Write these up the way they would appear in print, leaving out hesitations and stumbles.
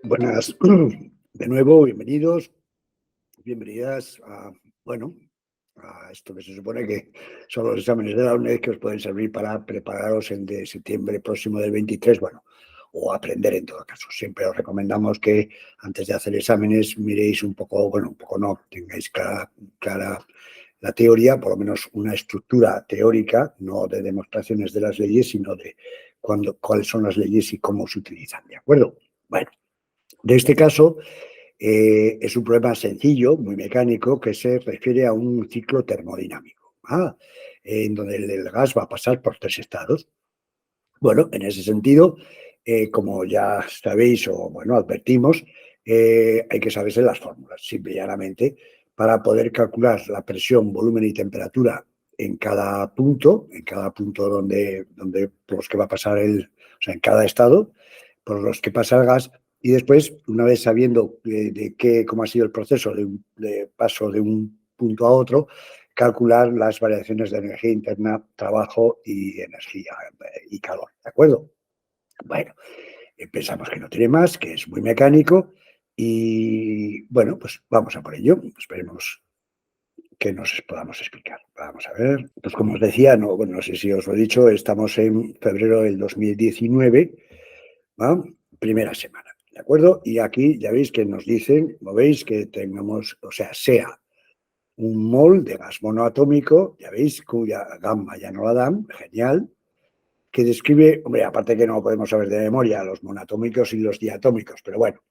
Buenas, de nuevo, bienvenidos, bienvenidas a esto que se supone que son los exámenes de la UNED que os pueden servir para prepararos el de septiembre próximo del 23, o aprender en todo caso. Siempre os recomendamos que antes de hacer exámenes miréis un poco, no, tengáis clara la teoría, por lo menos una estructura teórica, no de demostraciones de las leyes, sino de cuáles son las leyes y cómo se utilizan, ¿de acuerdo? Bueno. De este caso, es un problema sencillo, muy mecánico, que se refiere a un ciclo termodinámico, en donde el gas va a pasar por tres estados. Bueno, en ese sentido, como ya sabéis advertimos, hay que saberse las fórmulas, simple y llanamente, para poder calcular la presión, volumen y temperatura en cada punto por los que va a pasar en cada estado, por los que pasa el gas. Y después, una vez sabiendo cómo ha sido el proceso de paso de un punto a otro, calcular las variaciones de energía interna, trabajo y energía y calor, ¿de acuerdo? Bueno, pensamos que no tiene más, que es muy mecánico y, bueno, pues vamos a por ello. Esperemos que nos podamos explicar. Vamos a ver. Pues como os decía, no sé si os lo he dicho, estamos en febrero del 2019, ¿va? Primera semana, ¿de acuerdo? Y aquí ya veis que nos dicen, como veis, que tengamos, sea un mol de gas monoatómico, ya veis, cuya gamma ya no la dan, genial, que describe, hombre, aparte que no podemos saber de memoria los monoatómicos y los diatómicos, pero bueno,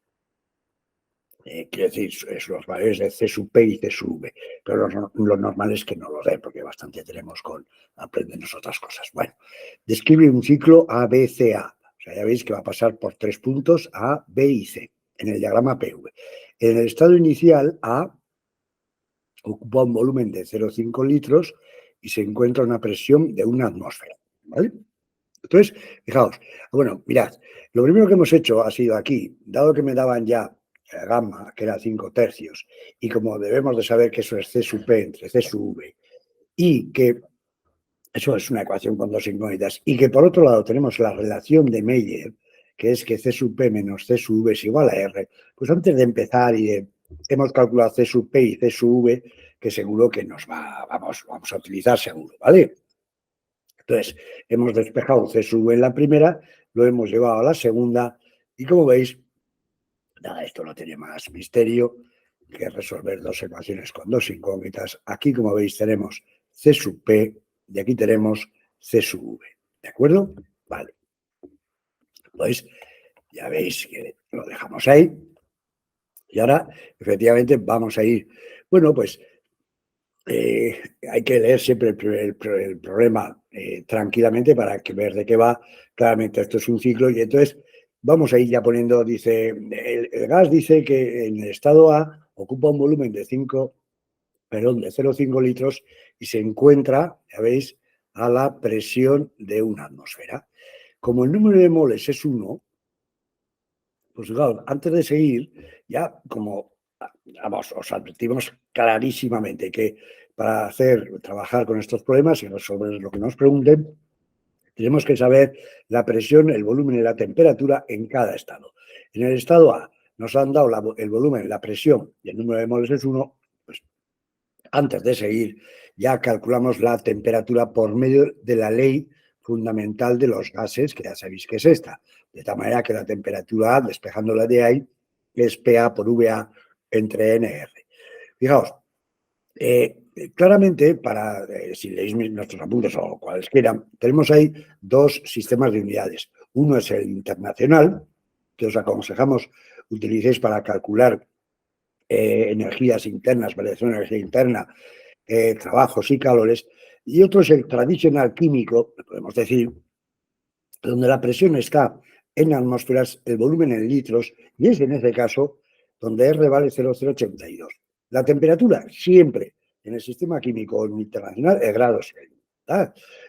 quiero decir, es los valores de C sub P y C sub V, pero lo normal es que no lo den, porque bastante tenemos con aprendernos otras cosas. Bueno, describe un ciclo ABCA, o sea, ya veis que va a pasar por tres puntos A, B y C, en el diagrama PV. En el estado inicial, A ocupa un volumen de 0,5 litros y se encuentra una presión de una atmósfera, ¿vale? Entonces, fijaos, bueno, mirad, lo primero que hemos hecho ha sido aquí, dado que me daban ya gamma, que era 5 tercios, y como debemos de saber que eso es C sub P entre C sub V, y que eso es una ecuación con dos incógnitas, y que por otro lado tenemos la relación de Meyer, que es que C sub P menos C sub V es igual a R, pues antes de empezar hemos calculado C sub P y C sub V, que seguro que vamos a utilizar seguro, ¿vale? Entonces, hemos despejado C sub V en la primera, lo hemos llevado a la segunda, y como veis, nada, esto no tiene más misterio que resolver dos ecuaciones con dos incógnitas. Aquí, como veis, tenemos C sub P y aquí tenemos C sub V. ¿De acuerdo? Vale. Pues ya veis que lo dejamos ahí. Y ahora, efectivamente, vamos a ir. Bueno, pues hay que leer siempre el problema tranquilamente para ver de qué va. Claramente, esto es un ciclo y entonces vamos a ir ya poniendo, dice, el gas dice que en el estado A ocupa un volumen de 0,5 litros y se encuentra, ya veis, a la presión de una atmósfera. Como el número de moles es 1, pues claro, antes de seguir, ya como, vamos, os advertimos clarísimamente que para trabajar con estos problemas y resolver lo que nos pregunten, tenemos que saber la presión, el volumen y la temperatura en cada estado. En el estado A nos han dado el volumen, la presión y el número de moles es 1, pues antes de seguir ya calculamos la temperatura por medio de la ley fundamental de los gases, que ya sabéis que es esta, de tal manera que la temperatura, despejándola de ahí, es PA por VA entre NR. Fijaos, claramente, si leéis nuestros apuntes o cualesquiera, tenemos ahí dos sistemas de unidades. Uno es el internacional, que os aconsejamos utilicéis para calcular energías internas, variación de energía interna, trabajos y calores, y otro es el tradicional químico, podemos decir, donde la presión está en atmósferas, el volumen en litros, y es en ese caso donde R vale 0,082. La temperatura siempre en el sistema químico internacional es grados Kelvin.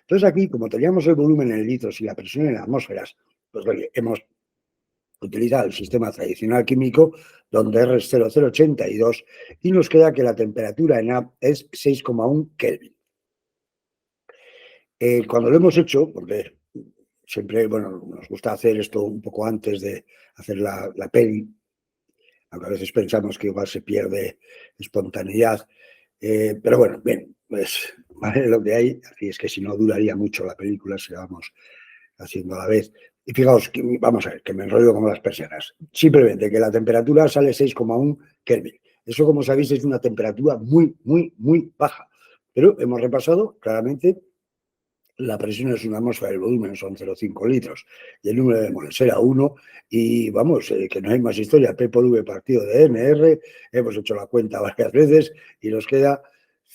Entonces aquí, como teníamos el volumen en litros y la presión en atmósferas, pues oye, hemos utilizado el sistema tradicional químico donde R es 0,082 y nos queda que la temperatura en A es 6,1 Kelvin. Cuando lo hemos hecho, porque siempre, bueno, nos gusta hacer esto un poco antes de hacer la peli, aunque a veces pensamos que igual se pierde espontaneidad. Pero bueno, bien, pues vale lo que hay, así es que si no duraría mucho la película si la vamos haciendo a la vez. Y fijaos, vamos a ver, que me enrollo como las persianas. Simplemente que la temperatura sale 6,1 Kelvin. Eso, como sabéis, es una temperatura muy, muy, muy baja. Pero hemos repasado claramente, la presión es una atmósfera, el volumen son 0,5 litros y el número de moles era 1 y vamos, que no hay más historia, P por V partido de NR, hemos hecho la cuenta varias veces y nos queda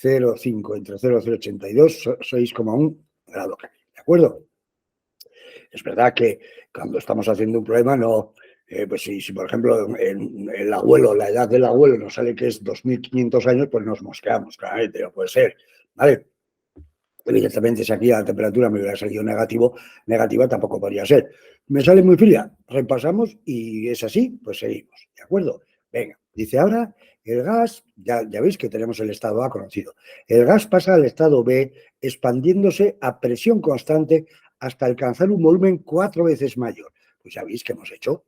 0,5 entre 0,082, 6,1 grado Kelvin, ¿de acuerdo? Es verdad que cuando estamos haciendo un problema, no, pues si por ejemplo el abuelo, la edad del abuelo nos sale que es 2500 años, pues nos mosqueamos, claramente, no puede ser, ¿vale? Evidentemente, si aquí la temperatura me hubiera salido negativa tampoco podría ser. Me sale muy fría, repasamos y es así, pues seguimos, ¿de acuerdo? Venga, dice ahora el gas, ya veis que tenemos el estado A conocido. El gas pasa al estado B expandiéndose a presión constante hasta alcanzar un volumen 4 veces mayor. Pues ya veis que hemos hecho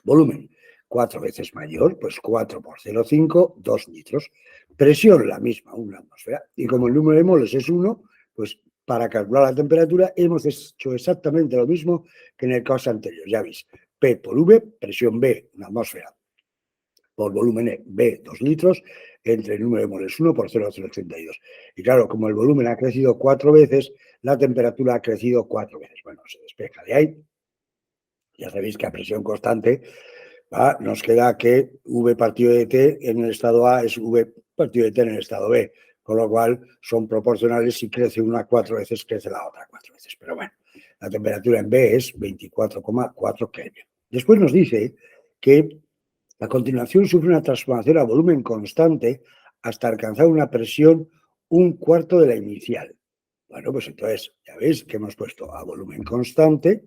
volumen 4 veces mayor, pues 4 por 0,5, 2 litros. Presión la misma, una atmósfera. Y como el número de moles es 1, pues para calcular la temperatura hemos hecho exactamente lo mismo que en el caso anterior. Ya veis, P por V, presión B, una atmósfera, por volumen E, B, 2 litros, entre el número de moles 1 por 0,082. Y claro, como el volumen ha crecido 4 veces, la temperatura ha crecido 4 veces. Bueno, se despeja de ahí. Ya sabéis que a presión constante nos queda que V partido de T en el estado A es V partido de T en el estado B, con lo cual son proporcionales. Si crece una 4 veces, crece la otra 4 veces. Pero bueno, la temperatura en B es 24,4 Kelvin. Después nos dice que a continuación sufre una transformación a volumen constante hasta alcanzar una presión un cuarto de la inicial. Bueno, pues entonces ya veis que hemos puesto a volumen constante.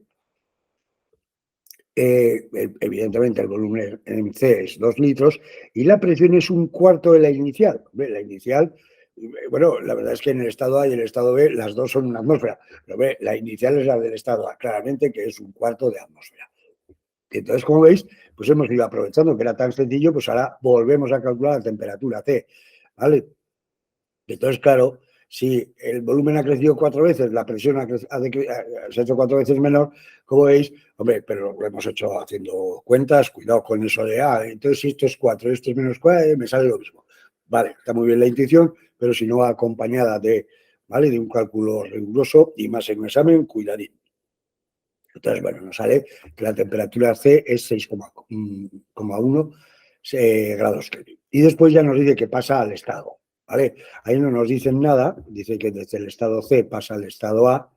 Evidentemente el volumen en C es 2 litros y la presión es un cuarto de la inicial. La inicial, bueno, la verdad es que en el estado A y en el estado B las dos son una atmósfera, pero la inicial es la del estado A, claramente que es un cuarto de atmósfera. Entonces, como veis, pues hemos ido aprovechando que era tan sencillo, pues ahora volvemos a calcular la temperatura C, ¿vale? Entonces, claro, si el volumen ha crecido 4 veces, la presión se ha hecho 4 veces menor, como veis, hombre, pero lo hemos hecho haciendo cuentas, cuidado con eso de, entonces si esto es 4, esto es menos 4, me sale lo mismo. Vale, está muy bien la intuición, pero si no va acompañada de, ¿vale?, de un cálculo riguroso y más en un examen, cuidadín. Entonces, bueno, nos sale que la temperatura C es 6,1 grados Kelvin. Y después ya nos dice que pasa al estado, ¿vale? Ahí no nos dicen nada, dice que desde el estado C pasa al estado A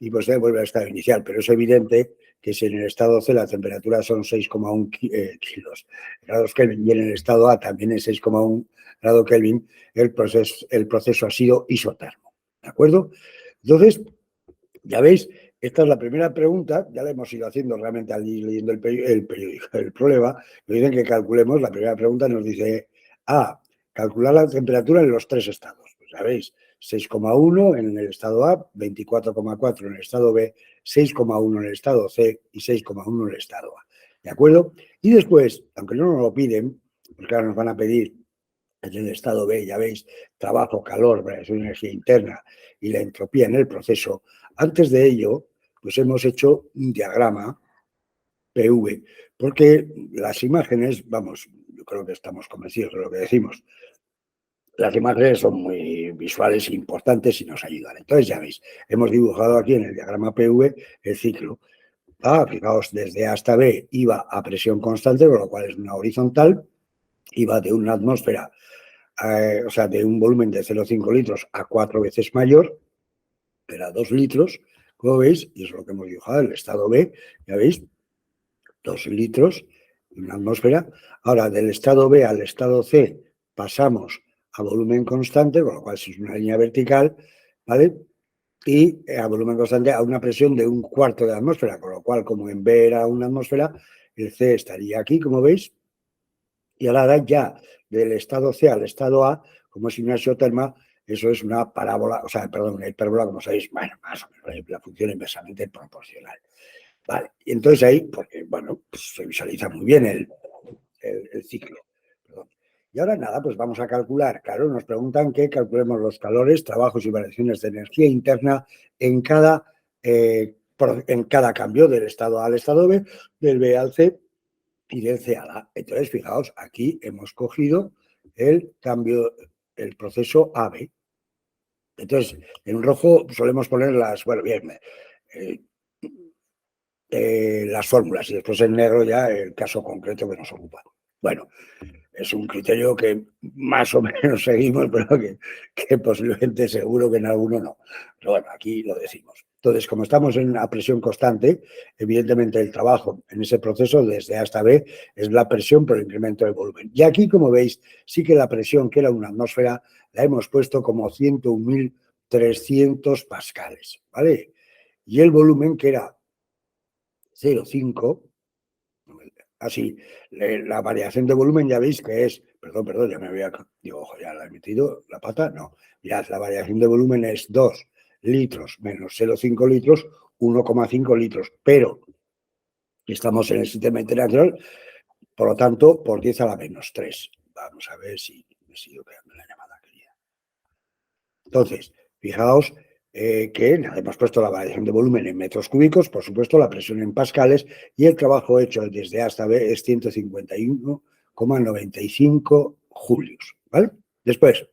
y pues vuelve al estado inicial, pero es evidente que si en el estado C la temperatura son 6,1 grados Kelvin y en el estado A también es 6,1 grado Kelvin, el proceso ha sido isotermo, ¿de acuerdo? Entonces, ya veis, esta es la primera pregunta, ya la hemos ido haciendo realmente al ir leyendo el periódico, el problema. Nos dicen que calculemos, la primera pregunta nos dice, calcular la temperatura en los 3 estados. Pues ya veis, 6,1 en el estado A, 24,4 en el estado B, 6,1 en el estado C y 6,1 en el estado A. ¿De acuerdo? Y después, aunque no nos lo piden, porque ahora nos van a pedir en el estado B, ya veis, trabajo, calor, variación de energía interna y la entropía en el proceso. Antes de ello, pues hemos hecho un diagrama PV, porque las imágenes, vamos, yo creo que estamos convencidos de lo que decimos, las imágenes son muy visuales e importantes y nos ayudan. Entonces, ya veis, hemos dibujado aquí en el diagrama PV el ciclo. Fijaos, desde A hasta B iba a presión constante, con lo cual es una horizontal, iba de una atmósfera, o sea, de un volumen de 0,5 litros a 4 veces mayor, era 2 litros, como veis, y es lo que hemos dibujado, el estado B, ya veis, 2 litros en una atmósfera. Ahora, del estado B al estado C pasamos a volumen constante, con lo cual es una línea vertical, ¿vale? Y a volumen constante a una presión de un cuarto de atmósfera, con lo cual, como en B era una atmósfera, el C estaría aquí, como veis, y ahora ya del estado C al estado A, como es una isoterma, eso es una parábola, o sea, perdón, una hipérbola, como sabéis, bueno, más o menos, la función inversamente proporcional. Vale, y entonces ahí, porque, bueno, pues se visualiza muy bien el ciclo. Perdón. Y ahora nada, pues vamos a calcular. Claro, nos preguntan que calculemos los calores, trabajos y variaciones de energía interna en cada cambio del estado A al estado B, del B al C y del C a la A. Entonces, fijaos, aquí hemos cogido el cambio, el proceso AB. Entonces, en rojo solemos poner bueno, bien, eh, las fórmulas y después en negro ya el caso concreto que nos ocupa. Bueno, es un criterio que más o menos seguimos, pero que posiblemente seguro que en alguno no. Pero bueno, aquí lo decimos. Entonces, como estamos en una presión constante, evidentemente el trabajo en ese proceso desde A hasta B es la presión por el incremento del volumen. Y aquí, como veis, sí que la presión, que era una atmósfera, la hemos puesto como 101.300 pascales, ¿vale? Y el volumen, que era 0,5, así, la variación de volumen ya veis que es, perdón, ya me había, digo, ojo, ya la he metido la pata, no, mirad, la variación de volumen es 2 litros menos 0,5 litros, 1,5 litros, pero estamos en el sistema internacional, por lo tanto, por 10 a la menos 3. Vamos a ver si me sigo quedando en la llamada, querida. Entonces, fijaos que hemos puesto la variación de volumen en metros cúbicos, por supuesto, la presión en pascales y el trabajo hecho desde A hasta B es 151,95 julios. ¿Vale? Después,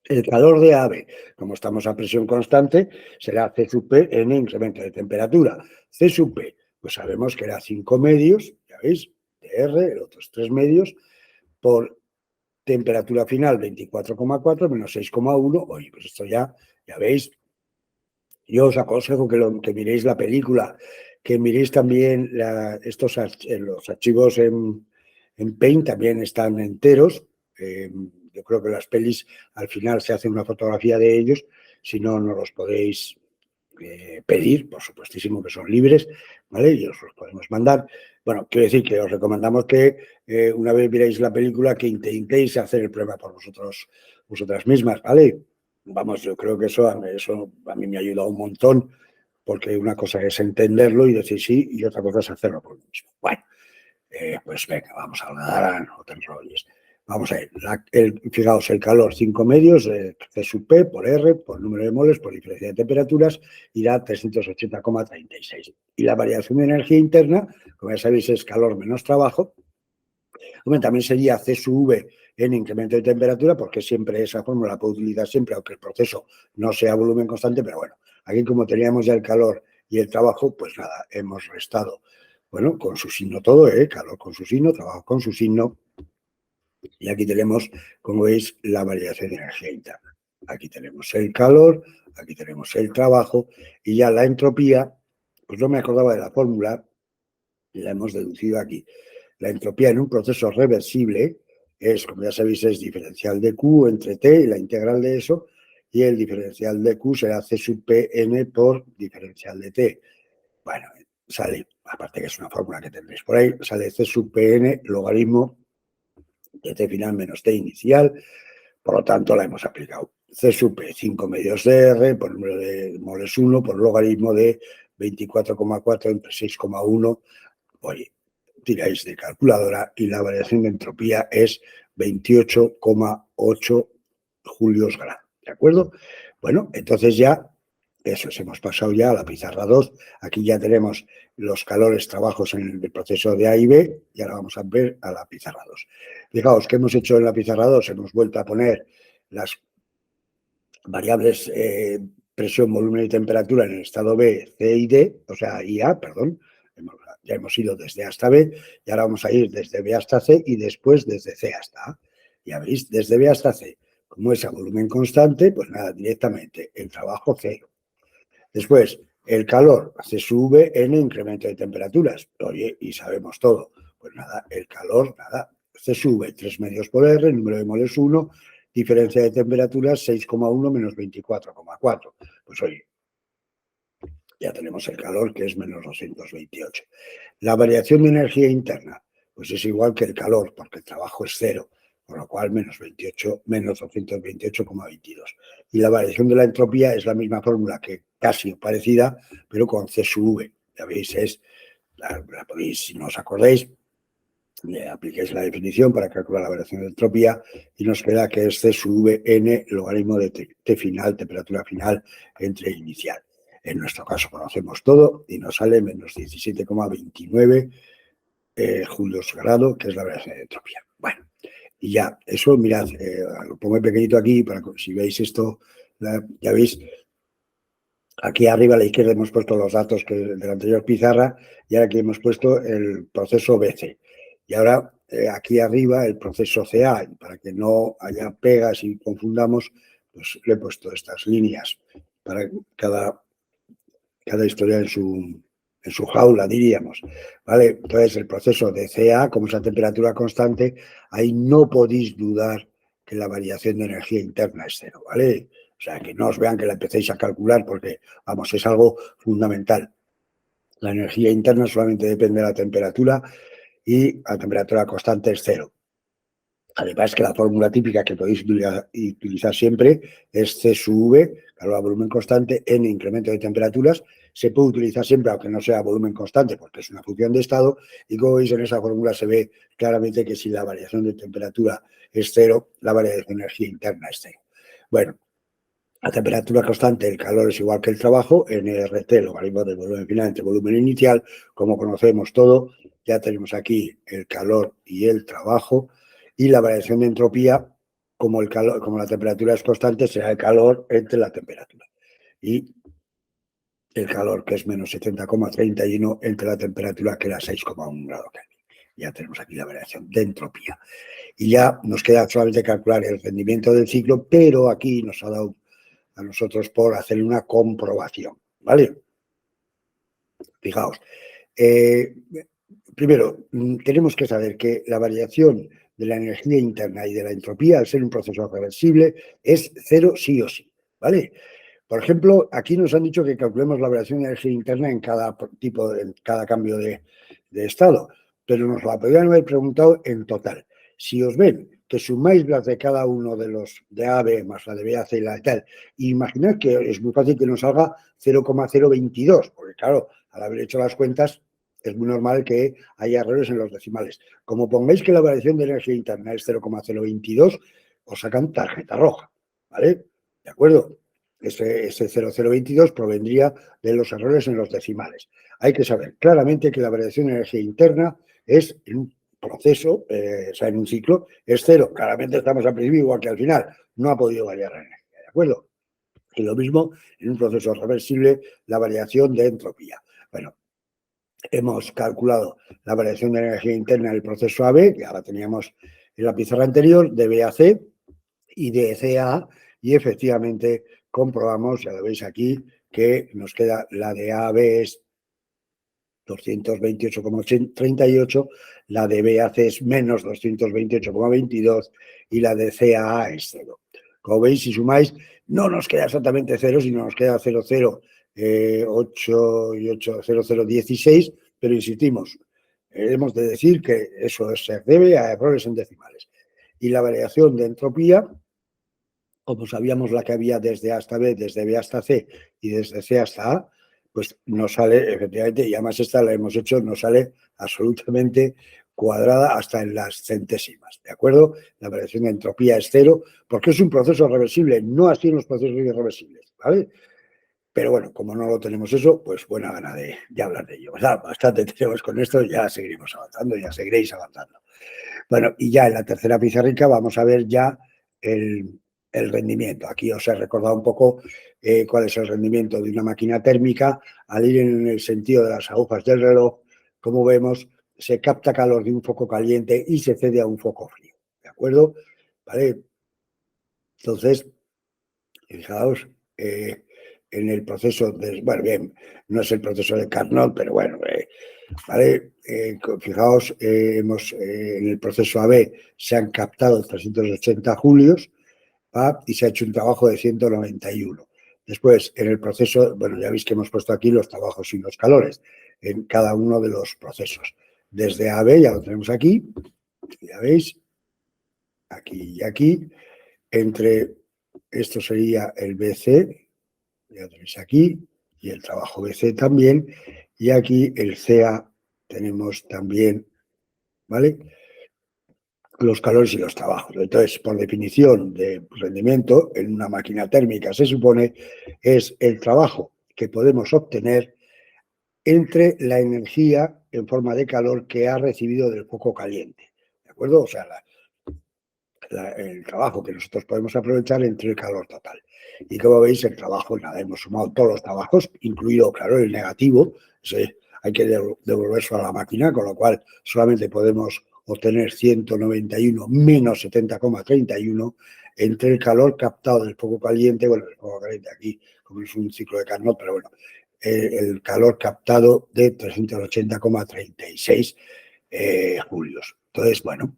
el calor de AB, como estamos a presión constante, será C sub P en incremento de temperatura. C sub P, pues sabemos que era 5 medios, ya veis, de R, el otro es 3 medios, por temperatura final 24,4 menos 6,1. Oye, pues esto ya veis. Yo os aconsejo que miréis la película, que miréis también los archivos en Paint, también están enteros. Yo creo que las pelis al final se hace una fotografía de ellos, si no, no los podéis pedir, por supuestísimo que son libres, ¿vale? Y os los podemos mandar. Bueno, quiero decir que os recomendamos que una vez miréis la película, que intentéis hacer el prueba por vosotras mismas, ¿vale? Vamos, yo creo que eso a mí me ha ayudado un montón, porque una cosa es entenderlo y decir sí, y otra cosa es hacerlo por uno mismo. Bueno, pues venga, vamos a hablar, no te enrolles. Vamos a ver, fijaos, el calor 5 medios, C sub P por R, por número de moles, por diferencia de temperaturas, irá 380,36. Y la variación de energía interna, como ya sabéis, es calor menos trabajo. Hombre, también sería C sub V en incremento de temperatura, porque siempre esa fórmula la puedo utilizar siempre, aunque el proceso no sea volumen constante, pero bueno, aquí como teníamos ya el calor y el trabajo, pues nada, hemos restado, bueno, con su signo todo, calor con su signo, trabajo con su signo, y aquí tenemos, como veis, la variación de energía interna. Aquí tenemos el calor, aquí tenemos el trabajo, y ya la entropía, pues no me acordaba de la fórmula, y la hemos deducido aquí. La entropía en un proceso reversible es, como ya sabéis, es diferencial de Q entre T y la integral de eso, y el diferencial de Q será C sub Pn por diferencial de T. Bueno, sale, aparte que es una fórmula que tendréis por ahí, sale C sub Pn logaritmo de T final menos T inicial, por lo tanto la hemos aplicado. C sub P, 5 medios de R por número de moles 1 por logaritmo de 24,4 entre 6,1. Oye, tiráis de calculadora y la variación de entropía es 28,8 julios grado. ¿De acuerdo? Bueno, entonces ya, eso es, hemos pasado ya a la pizarra 2. Aquí ya tenemos los calores, trabajos en el proceso de A y B, y ahora vamos a ver a la pizarra 2. Fijaos, ¿qué hemos hecho en la pizarra 2? Hemos vuelto a poner las variables presión, volumen y temperatura en el estado B, C y D, o sea, y A, perdón. Ya hemos ido desde A hasta B y ahora vamos a ir desde B hasta C y después desde C hasta A. Ya veis, desde B hasta C. Como es a volumen constante, pues nada, directamente el trabajo cero. Después, el calor se sube en incremento de temperaturas. Oye, y sabemos todo. Pues nada, el calor, nada, se sube 3 medios por R, el número de moles 1, diferencia de temperaturas 6,1 menos 24,4. Pues oye, ya tenemos el calor, que es menos 228. La variación de energía interna, pues es igual que el calor, porque el trabajo es cero. con lo cual menos 228,22. Y la variación de la entropía es la misma fórmula, que casi parecida, pero con C sub V. Ya veis, la podéis, si no os acordáis, apliquéis la definición para calcular la variación de entropía y nos queda que es C sub V n logaritmo de T final, temperatura final, entre inicial. En nuestro caso conocemos todo y nos sale menos 17,29 julios grado, que es la variación de entropía. Bueno, y ya, eso, mirad, lo pongo en pequeñito aquí, para que si veis esto, ya veis, aquí arriba a la izquierda hemos puesto los datos de la anterior pizarra y ahora aquí hemos puesto el proceso BC. Y ahora aquí arriba el proceso CA, y para que no haya pegas y confundamos, pues le he puesto estas líneas para cada historia en su jaula, diríamos. ¿Vale? Entonces, el proceso de CA, como es la temperatura constante, ahí no podéis dudar que la variación de energía interna es cero, ¿vale? O sea, que no os vean que la empecéis a calcular porque, vamos, es algo fundamental. La energía interna solamente depende de la temperatura y la temperatura constante es cero. Además que la fórmula típica que podéis utilizar siempre es C sub V, calor a volumen constante, n incremento de temperaturas. Se puede utilizar siempre, aunque no sea volumen constante, porque es una función de estado. Y como veis, en esa fórmula se ve claramente que si la variación de temperatura es cero, la variación de energía interna es cero. Bueno, a temperatura constante, el calor es igual que el trabajo, nRT, logaritmo del volumen final entre volumen inicial. Como conocemos todo, ya tenemos aquí el calor y el trabajo. Y la variación de entropía, como la temperatura es constante, será el calor entre la temperatura. Y el calor, que es menos 70,31, entre la temperatura, que era 6,1 grados Kelvin. Ya tenemos aquí la variación de entropía. Y ya nos queda solamente calcular el rendimiento del ciclo, pero aquí nos ha dado a nosotros por hacer una comprobación, ¿vale? Fijaos, primero, tenemos que saber que la variación de la energía interna y de la entropía, al ser un proceso reversible, es cero sí o sí, ¿vale? Por ejemplo, aquí nos han dicho que calculemos la variación de energía interna en cada cambio de estado, pero nos la podrían haber preguntado en total. Si os ven que sumáis las de cada uno de los de AB más la de BAC y la de tal, imaginad que es muy fácil que nos salga 0,022, porque claro, al haber hecho las cuentas, es muy normal que haya errores en los decimales. Como pongáis que la variación de energía interna es 0,022, os sacan tarjeta roja, ¿vale? ¿De acuerdo? Ese 0022 provendría de los errores en los decimales. Hay que saber claramente que la variación de energía interna es en un proceso, o sea, en un ciclo, es cero. Claramente estamos al principio igual que al final. No ha podido variar la energía, ¿de acuerdo? Y lo mismo en un proceso reversible, la variación de entropía. Bueno, hemos calculado la variación de energía interna del proceso AB, que ya la teníamos en la pizarra anterior, de BAC y de CA, y efectivamente comprobamos, ya lo veis aquí, que nos queda la de AB es 228,38, la de BAC es menos 228,22 y la de CA es 0. Como veis, si sumáis, no nos queda exactamente 0, sino nos queda 0,08 y 8, 0,016, pero insistimos, hemos de decir que eso se debe a errores en decimales. Y la variación de entropía, como sabíamos la que había desde A hasta B, desde B hasta C y desde C hasta A, pues nos sale, efectivamente, y además esta la hemos hecho, nos sale absolutamente cuadrada hasta en las centésimas, ¿de acuerdo? La variación de entropía es cero, porque es un proceso reversible, no así en los procesos irreversibles, ¿vale? Pero bueno, como no lo tenemos eso, pues buena gana de hablar de ello. Bastante tenemos con esto, ya seguiremos avanzando, ya seguiréis avanzando. Bueno, y ya en la tercera pizarrica vamos a ver ya el rendimiento. Aquí os he recordado un poco cuál es el rendimiento de una máquina térmica. Al ir en el sentido de las agujas del reloj, como vemos, se capta calor de un foco caliente y se cede a un foco frío. ¿De acuerdo? ¿Vale? Entonces, fijaos, en el proceso de, bueno, bien, no es el proceso de Carnot, pero bueno, ¿vale? Fijaos, en el proceso AB se han captado 380 julios, ¿va? Y se ha hecho un trabajo de 191. Después, en el proceso, bueno, ya veis que hemos puesto aquí los trabajos y los calores en cada uno de los procesos. Desde AB, ya lo tenemos aquí, ya veis, aquí y aquí, entre, esto sería el BC, ya lo tenéis aquí, y el trabajo BC también, y aquí el CA tenemos también, ¿vale? Los calores y los trabajos. Entonces, por definición de rendimiento, en una máquina térmica se supone es el trabajo que podemos obtener entre la energía en forma de calor que ha recibido del foco caliente. ¿De acuerdo? O sea, el trabajo que nosotros podemos aprovechar entre el calor total. Y como veis, el trabajo, nada, hemos sumado todos los trabajos, incluido, claro, el negativo, hay que devolverse a la máquina, con lo cual solamente podemos obtener 191 menos 70,31 entre el calor captado del foco caliente, bueno, el foco caliente aquí, como es un ciclo de Carnot, pero bueno, el calor captado de 380,36 julios. Entonces, bueno,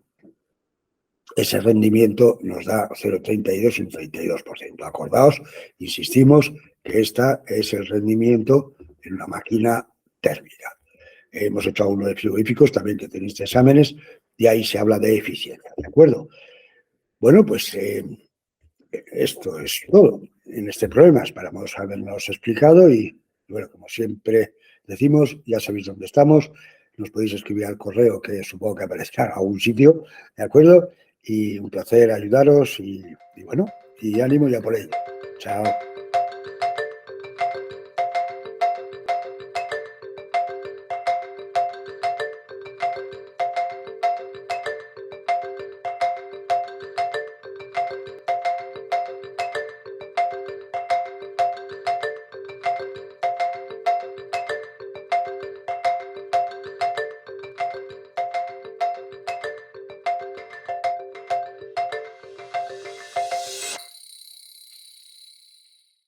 ese rendimiento nos da 0,32 y un 32%. Acordaos, insistimos, que este es el rendimiento en una máquina térmica. Hemos hecho uno de frigoríficos también, que tenéis exámenes, y ahí se habla de eficiencia, ¿de acuerdo? Bueno, pues esto es todo en este problema. Esperamos habernos explicado y, bueno, como siempre decimos, ya sabéis dónde estamos. Nos podéis escribir al correo, que supongo que aparezca a algún sitio, ¿de acuerdo? Y un placer ayudaros y bueno, y ánimo ya por ello. Chao.